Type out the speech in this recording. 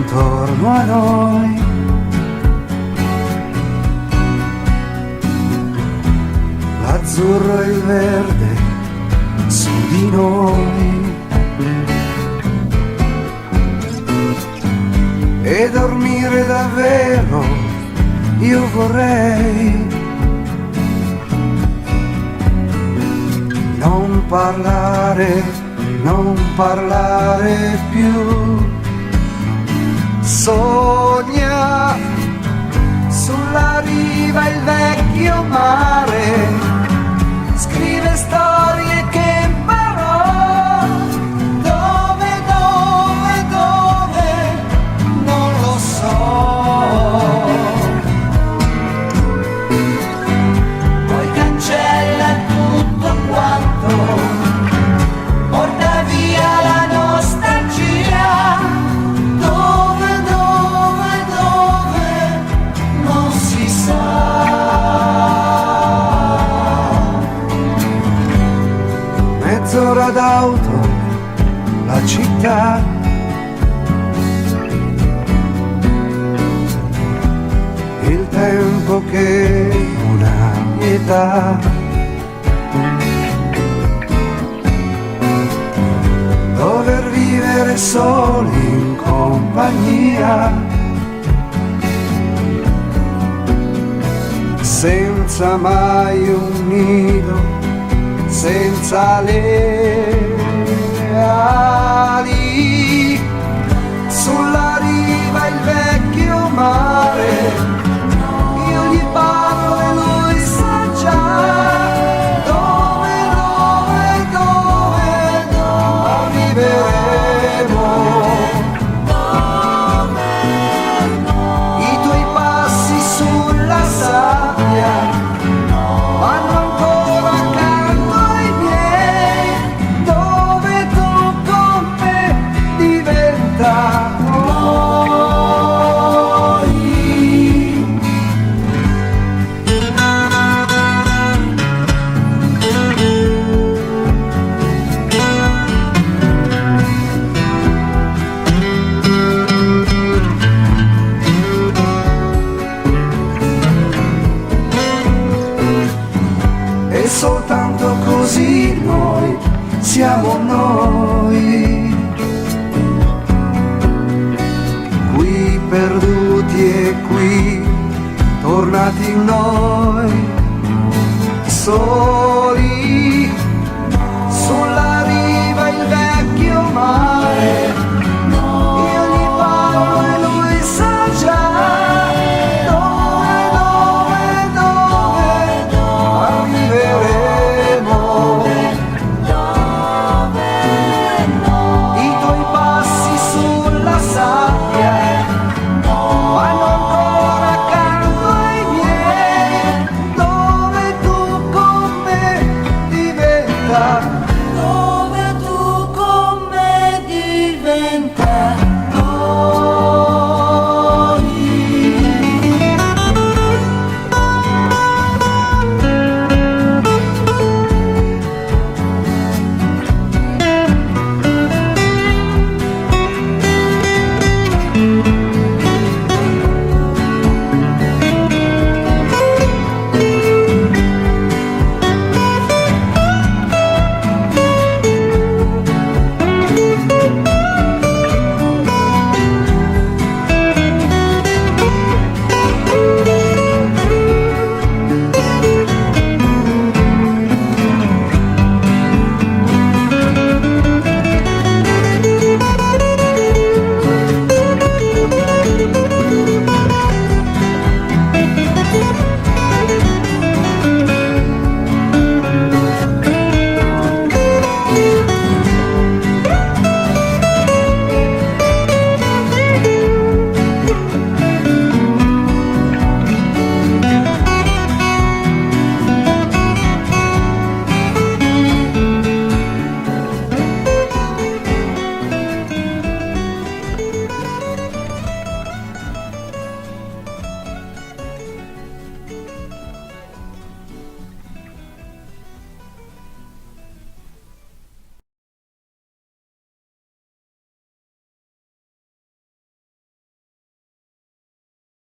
intorno a noi. L'azzurro e il verde su di noi. E dormire davvero io vorrei. Non parlare più. Sogna sulla riva il vecchio mare, scrive storie che imparò. Dove, non lo so. Poi cancella tutto quanto, porta via la nostalgia. Dove, non si sa. Mezz'ora d'auto, la città. Il tempo che una pietà. Dover vivere soli in compagnia, senza mai un nido, senza le ali. Sulla riva il vecchio mare, io gli parlo e lui sa già. Dove arriveremo. I tuoi passi sulla sabbia vanno ancora accanto ai miei. Dove tu con me diventa noi. E soltanto così noi siamo noi, qui perduti e qui tornati in noi.